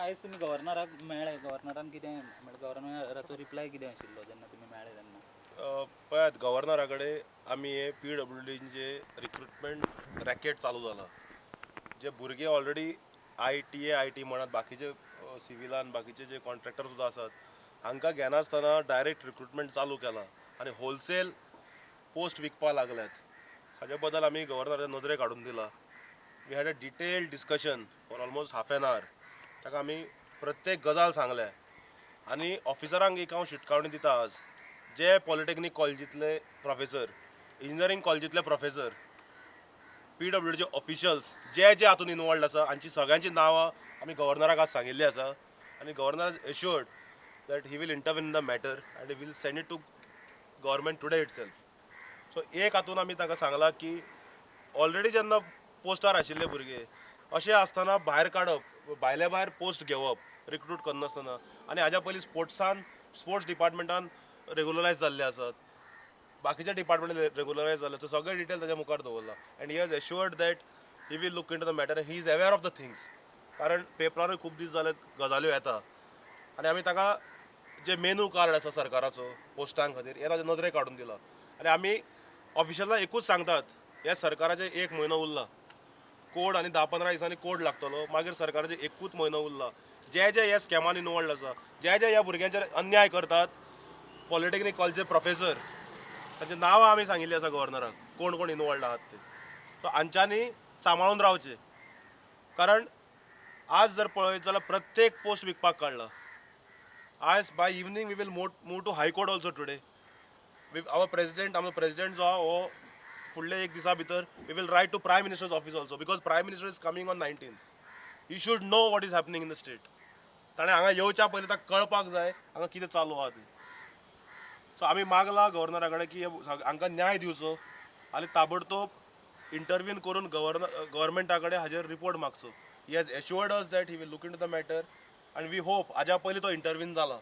आयज तुम्ही गव्हर्नराक मेळ्ळे गव्हर्नरान कितें म्हणजे गव्हर्नराचो रिप्लाय कितें आशिल्लो जेन्ना तुमी मेळ्ळे तेन्ना पळयात गव्हर्नरा कडेन आमी हे PWDचे रिक्रुटमेंट रॅकेट चालू जाला जे भुरगे ऑलरेडी ITA म्हणत बाकीचे सिव्हिलान बाकीचे जे कॉन्ट्रॅक्टर सुद्दां आसात हांकां घेनासतना डायरेक्ट रिक्रुटमेंट चालू केला आनी होलसेल पोस्ट विकपा लागल्यात हाजे बद्दल आमी गव्हर्नराच्या नजरेक हाडून दिला. We had a detailed discussion for almost half an hour. ताका आमी प्रत्येक गजाल सांगल्या आनी ऑफिसरांक एक हांव शिटकावणी दिता आज जे पॉलिटेक्नीक कॉलेजींतले प्रोफेसर इंजिनियरींग कॉलेजींतले प्रोफेसर PWDचे ऑफिशल्स जे जे हातून इनवॉल्ड आसा हांची सगळ्यांची नांवां आमी गव्हर्नराक आज सांगिल्ली आसा आनी governor assured that he will intervene in the matter and will send it to government today itself. So एक हातून आमी ताका सांगला की ऑलरेडी जेन्ना पोस्टार आशिल्ले भुरगे अशें आसतना भायर काडप भायल्या भायर पोस्ट घेवप रिक्रूट करनासतना आनी हाज्या पयलीं स्पोर्ट्स डिपार्टमेंटान रेगुलरायज जाल्ले आसात बाकीच्या डिपार्टमेंटान रेगुलरायज जाल्ले आसा सगळे डिटेल ताच्या मुखार दवरला and he has assured that he will look into the matter he is aware of the things कारण पेपरारूय खूब दीस जाले गजाल्यो येता आनी आमी ताका जे मेनू कार्ड आसा सरकाराचो पोस्टां खातीर हे ताजे नदरेक काडून दिला आनी आमी ऑफिशलां एकूच सांगतात ह्या सरकाराचे 1 म्हयनो उरला कोड आनी 10-15 दिसांनी कोड लागतलो मागीर सरकाराचे एकूच म्हयनो उरला जे जे ह्या स्कॅमान इनवॉल्ड आसा जे जे ह्या भुरग्यांचेर अन्याय करतात पॉलिटेक्नीक कॉलेजचे प्रोफेसर तांचे नांवां आमी सांगिल्लीं आसा गव्हर्नराक कोण कोण इनवॉल्ड आहात ते सो हांच्यांनी सांबाळून रावचे कारण आज जर पळयत जाल्यार प्रत्येक पोस्ट विकपाक काडला आज by evening we will move to high court also today आमचो प्रेसिडेंट जो आहा हो फुडले एक दिसा भितर we will write to prime ministers office also because prime minister is coming on 19. He should know what is happening in the state. ताणें हांगा येवच्या पयलीं ताका कळपाक जाय हांगा कितें चालू आहा तें. सो आमी मागला गव्हर्नरा कडेन की हांकां न्याय दिवचो आनी ताबडतोब इंटरव्यून करून गव्हर्मेंटा कडेन हाजेर रिपोर्ट मागचो. He has assured us that he will look into the matter आनी वी होप हाज्या पयलीं तो इंटरव्यून जाला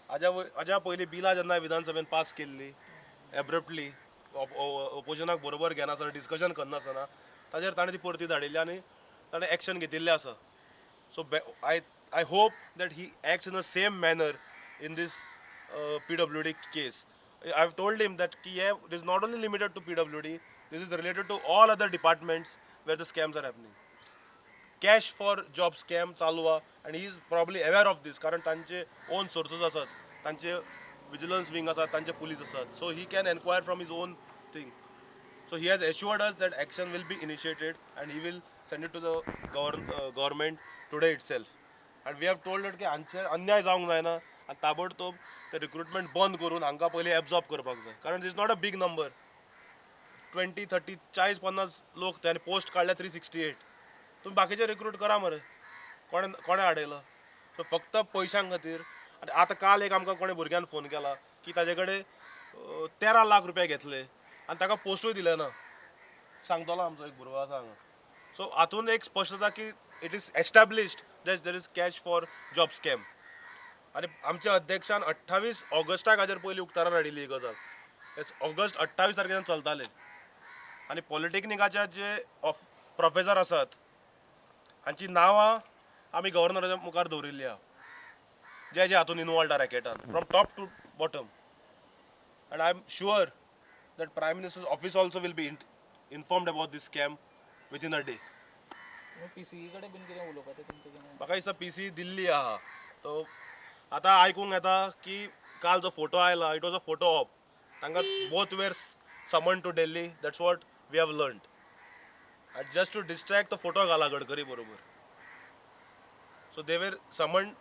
हाज्या पयलीं बिलां जेन्ना विधानसभेन पास केल्ली एब्रप्टली ओपोजिशनाक बरोबर घेनासतना डिस्कशन करनासतना ताजेर ताणें ती परती धाडिल्ली आनी ताणें एक्शन घेतिल्लें आसा. So I hope that he acts in the same manner in these PWD case. I have told him that it is not only limited to PWD, this is related to all other departments where the scams are happening. Cash for job scam चालू आहा and he is probably aware of this कारण तांचे own sources आसात तांचे vigilance wing आसात तांचे police आसात so he can enquire from his own thing. So he has assured us that action will be initiated and he will send it to the government today itself. And we have told that की हांचे अन्याय जावंक जायना आनी ताबडतोब ते recruitment बंद करून हांकां पयलीं एब्जॉर्ब करपाक जाय कारण दिस नॉट अ बिग नंबर 20, 30, 40-50 लोक त्याने पोस्ट काढल्या 368 तुम्ही बाकीचे रिक्रूट करा मरे कोणे हाडयला सो फक्त पयशां खातीर आनी आतां काल एक आमकां कोणे भुरग्यान फोन केला की ताजे कडेन 13 लाख रुपया घेतले आनी ताका पोस्टूय दिले ना सांगतलो आमचो एक भुरगो आसा हांगा सो हातून एक स्पश्ट जाता की it is established that there is cash for job scam आनी आमच्या अध्यक्षान 28 ऑगस्टाक हाजेर पयलीं उक्ताडार हाडिल्ली ही गजाल ऑगस्ट 28 तारखेन चलताले आनी पॉलिटेक्निकाच्या जे प्रोफेसर आसात हांची नांवां आमी गव्हर्नराच्या मुखार दवरिल्ली आहा जे हातून इनवॉल्ड आहा रॅकेटान from top to bottom and I am sure that prime ministers office also will be informed about this scam within a day. PCE कडेन बीन कितें उलोवपाचें तुमचें कितें म्हाका दिसता PCE दिल्ली आहा तो आतां आयकूंक येता की काल जो फोटो आयला it was a photo op तांकां both were summon to Delhi that's what we have learn just to distract तो फोटो घाला गडकरी बरोबर so they were summon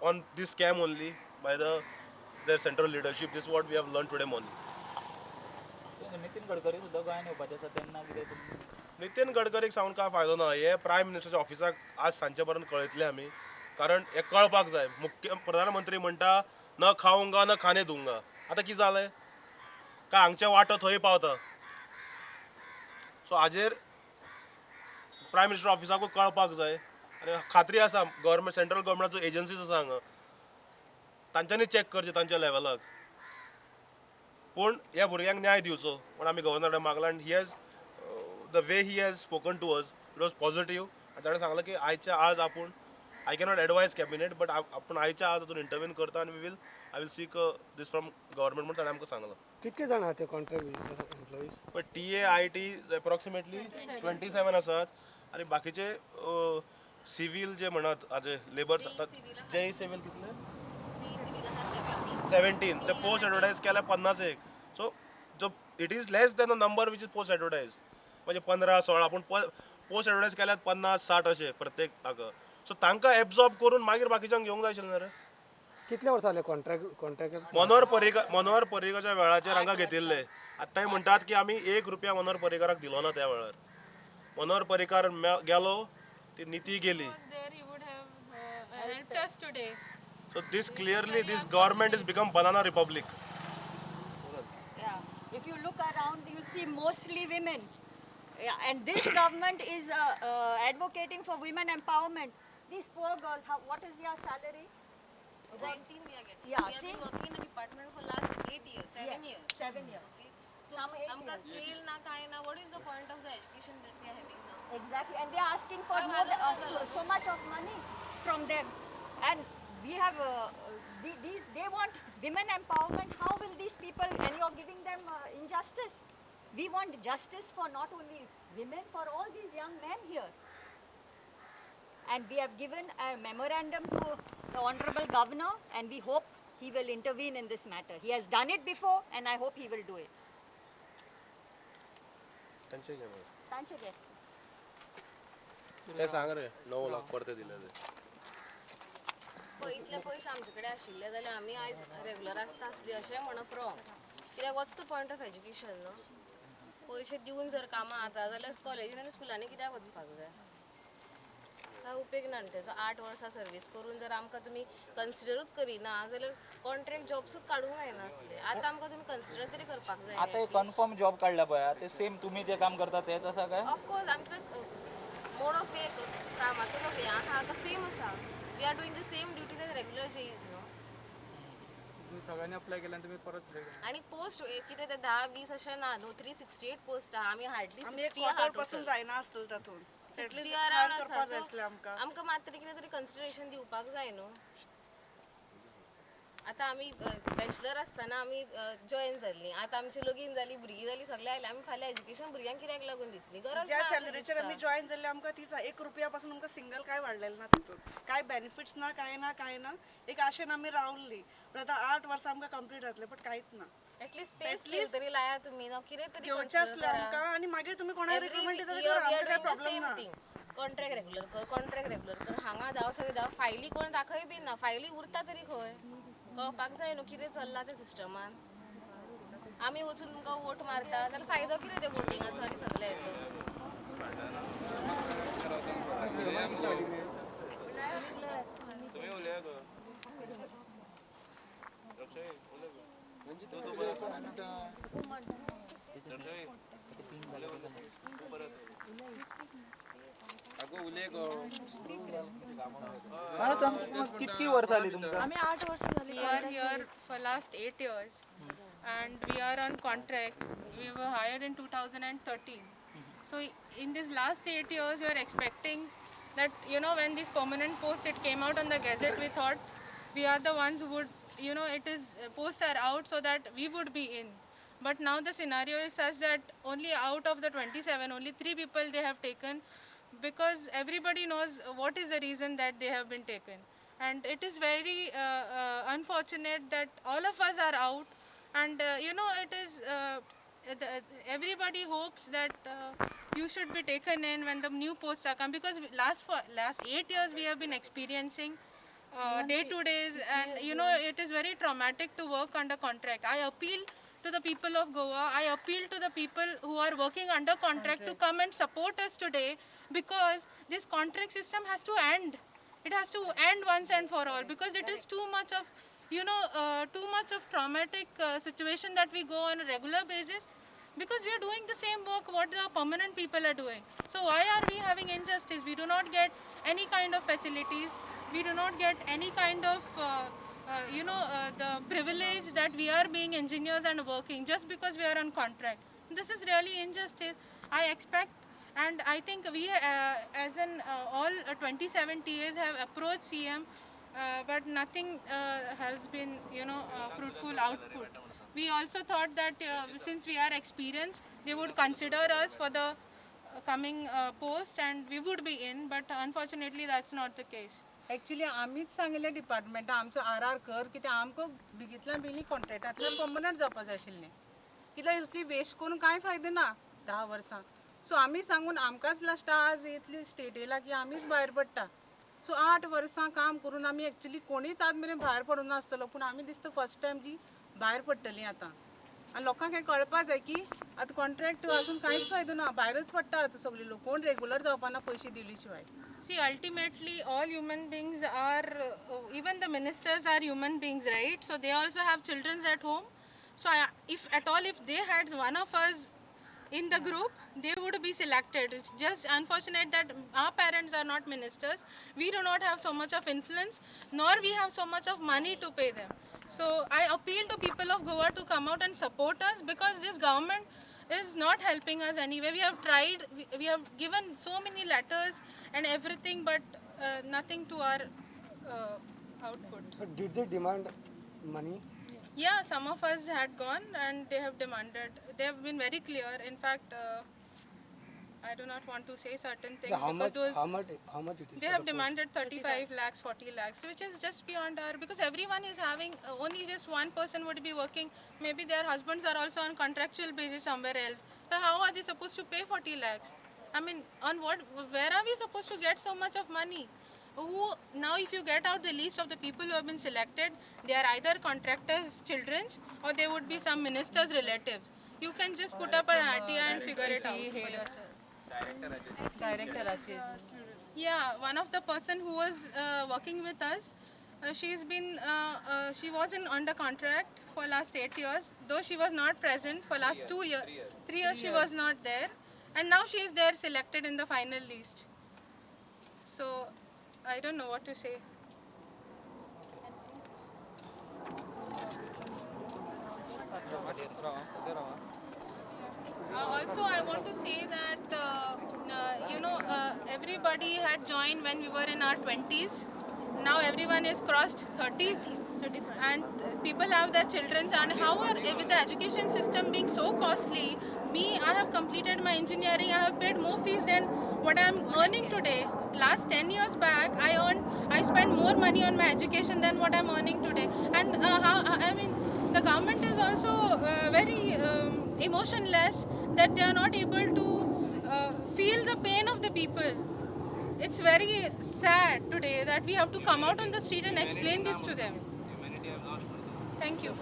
on this scam only by their central leadership this what we have learn today morning. Nitin Gadkari सुद्दां गोंयान येवपाचे आसा तेन्ना कितें तुमी नितीन गडकरीक सांगून काय फायदो ना हे प्रायम मिनिस्टरच्या ऑफिसाक आज सांचे पर्यंत कळयतले आमी कारण हे कळपाक जाय प्रधानमंत्री म्हणटा न खाऊंगा न खाणे दूंगा आतां कितें जालें काय हांगचे वाटो थंय पावता सो हाजेर प्रायम मिनिस्टर ऑफिसाकूय कळपाक जाय आनी खात्री आसा सेंट्रल गव्हर्मेंटाचो एजन्सीज आसा हांगा तांच्यांनी चॅक करचें तांच्या लेवलाक पूण ह्या भुरग्यांक न्याय दिवचो म्हण आमी गव्हर्नराक मागला आनी he has the way he has spoken to us it was positive आनी ताणें सांगलें की आयच्या आज आपूण I cannot advise cabinet but आपण आयच्या आज तातूंत इंटरव्यून करता आनी I will seek this from government म्हणून ताणें आमकां सांगलो. कितके जाण आहात ते कॉन्ट्रॅक्ट बेसिसार एम्प्लॉईज? पण TA IT अप्रॉक्सिमेटली 27 आसात आनी बाकीचे सिव्हिल जे म्हणत हाजे लेबर जे सिव्हिल कितले 17 ते पोस्ट एडवर्टायज केल्या 50 सो जो it is less than the number which is post advertise म्हणजे 15-16 पूण पोस्ट एडवर्टायज केल्यात 50-60 अशे प्रत्येक हाका. सो तांकां एब्झॉर्ब करून मागीर बाकीच्यांक घेवंक जाय आशिल्लें रे. कितले वर्सां जाले कॉन्ट्रॅक्ट? मनोहर पर्रीकराच्या वेळाचेर हांगा घेतिल्ले. आतांय म्हणटात की आमी ₹1 मनोहर पर्रीकाराक दिलो ना त्या वेळार. मनोहर पर्रीकार गेलो ती नीती गेली. So this clearly, this government has become banana republic. Yeah, if you look around, you'll see mostly women. Yeah, and this government is advocating for women empowerment. These poor girls, what is their salary? 19 we are getting. Yeah, We have see? been working in the department for last 8 years, 7 years. 7 years. Okay. So, Some 8 हमका years. scale ना काय ना. What is the point of the education that we are having now? Exactly, and they are asking for so much of money from them. And we have, they want women empowerment. How will these people, and you're giving them injustice? We want justice for not only women, for all these young men here. And we have given a memorandum to the Honorable Governor, and we hope he will intervene in this matter. He has done it before, and I hope he will do it. त्यांचे घे मग. Thank you. ते सांग रे 9 लाख परते दिले ते. इतले पयशे आमचे कडेन आशिल्ले जाल्यार आमी आयज रेग्युलर आसता आसली अशें म्हणप रॉंग. कित्याक what's the point of education न्हू. पयशे दिवन जर कामां जाता जाल्यार कॉलेजीन आनी स्कुलांनी कित्याक वचपाक जाय. काय उपेग ना न्ही तेजो. 8 वर्सां सर्वीस करून जर आमकां तुमी कन्सिडरूच करिना जाल्यार कॉन्ट्रॅक्ट जॉब्सूच काडूंक जायना आसले. आतां आमकां तुमी कन्सिडर तरी करपाक जाय. आता एक कन्फर्म जॉब काढला पळय ते सेम तुम्ही जे काम करता तेच आसा काय? ऑफकोर्स आमकां मोड ऑफ एक कामाचो जो हे आहा तो सेम आसा. We are doing the same duty as regular JEs न्हू. सगळ्यांनी अप्लाय केला तुम्ही परत आणि पोस्ट कितें ते 10-20 अशें ना न्हू. 368 पोस्ट आहा. आमी हार्डली आमी 60 एक आहा क्वार्टर पासून टोटल. जायना आसतलें तातून 60 अरावंड आसा. करपाक जाय सो आसलें आमकां. आमकां मात तरी कितें तरी कन्सिडरेशन दिवपाक जाय न्हू. आतां आमी बॅचलर आसतना आमी जॉयन जाल्लीं. आतां आमची लगीन जालीं, भुरगीं जालीं, सगळें आयलें. आमी फाल्यां एज्युकेशन भुरग्यांक कित्याक लागून दितलीं? गरज ज्या ना अशें सॅलरीचेर दिसता. आमी जॉईन जाल्ले आमकां तीच ₹1 पासून आमकां सिंगल काय वाडलेलें ना तितून. काय बेनिफिट्स ना, काय ना. एक आशेन आमी रावल्लीं. पण आतां 8 वर्सां आमकां कंप्लीट जातले बट कांयच ना. एटलीस्ट पे स्केल तरी लाया तुमी न्हू. कितें तरी घेवचें आसलें आमकां आनी मागीर तुमी कोणाक रिक्रुटमेंट दिता जाल्यार आमकां काय प्रॉब्लेम ना. कॉन्ट्रॅक्ट रेग्युलर कर. हांगा दाव थंय दाव. फायली कोण दाखय बी ना. फायली उरता तरी खंय? कळपाक जाय न्हू कितें चल्लां त्या सिस्टमान. आमी वचून तुमकां वोट मारता जाल्यार फायदो कितें त्या वोटिंगाचो आनी सगळ्या हेचो? मला सांग कितकी वर्ष आली तुमका? We are here for last 8 years and we are on contract. We were hired in 2013. So in this last 8 years we are expecting that, you know, when this permanent post it came out on the gazette, we thought we are the ones who would, you know, it is posts are out so that we would be in. But now the scenario is such that only out of the 27, only 3 people they have taken, because everybody knows what is the reason that they have been taken. And it is very unfortunate that all of us are out, and you know, it is everybody hopes that you should be taken in when the new posts are come, because last 8 years we have been experiencing day to days, and you know, it is very traumatic to work under contract. I appeal to the people of Goa, I appeal to the people who are working under contract to come and support us today, because this contract system has to end. It has to end once and for all, because it is too much of, you know, too much of traumatic situation that we go on a regular basis, because we are doing the same work what the permanent people are doing. So why are we having injustice? We do not get any kind of facilities. We do not get any kind of you know, the privilege that we are being engineers and working just because we are on contract. This is really injustice. I expect And I think we, as in all 27 TAs have approached CM, but nothing has been, fruitful output. We also thought that since we are experienced, they would consider us for the coming post and we would be in, but unfortunately that's not the case. Actually आमीच सांगिल्लें डिपार्टमेंटा आमचो R कर कित्याक आमकां बेगींतल्यान बेगीन कॉन्ट्रॅक्टांतल्यान permanent जावपा जाय आशिल्लें कित्याक इसली वेस्ट करून कांय फायदो ना 10 वर्सां सो आमी सांगून आमकांच लास्ट आज इतली स्टेट येयला की आमीच भायर पडटा सो 8 वर्सां काम करून आमी ॲक्च्युली कोणीच आज मेरेन भायर पडूंक नासतलो पूण आमी दिसता फर्स्ट टायम जी भायर पडटलीं आतां आनी लोकांक हें कळपा जाय की आतां कॉन्ट्रॅक्ट आजून कांयच फायदो ना भायरच पडटा आतां सगळे लोक कोण रेगुलर जावपा ना पयशे दिले शिवाय. See, ultimately, all human beings are, even the ministers are human beings, right? So they also have children at home. So if at all, if they had one of us in the group, they would be selected. It's just unfortunate that our parents are not ministers. We do not have so much of influence, nor we have so much of money to pay them. So I appeal to people of Goa to come out and support us because this government is not helping us anyway. We have tried, we have given so many letters and everything, but nothing to our output. But did they demand money? Yeah, some of us had gone and they have demanded. They have been very clear. In fact, I do not want to say certain things How much? because How much it is? they have demanded 35 lakhs, 40 lakhs, which is just beyond our, because everyone is having, only just one person would be working. Maybe their husbands are also on contractual basis somewhere else. So how are they supposed to pay 40 lakhs? I mean, on what, where are we supposed to get so much of money? Who, now if you get out the list of the people who have been selected, they are either contractors' children's or they would be some minister's relatives. You can just put up an idea and figure it out for yourself. Director Rajesh. Yeah, one of the person who was working with us, she's been, she was under contract for last 8 years, though she was not present for last 2 years. 3 years she was not there, and now she is there selected in the final list. So, I don't know what to say. Also, I want to say that, everybody had joined when we were in our 20s. Now everyone is crossed 30s. And people have their children. And with the education system being so costly, I have completed my engineering. I have paid more fees than what I am earning today. Last 10 years back, I spent more money on my education than what I am earning today. And the government is also very emotionless that they are not able to feel the pain of the people. It's very sad today that we have to come out on the street and explain this to them. Thank you.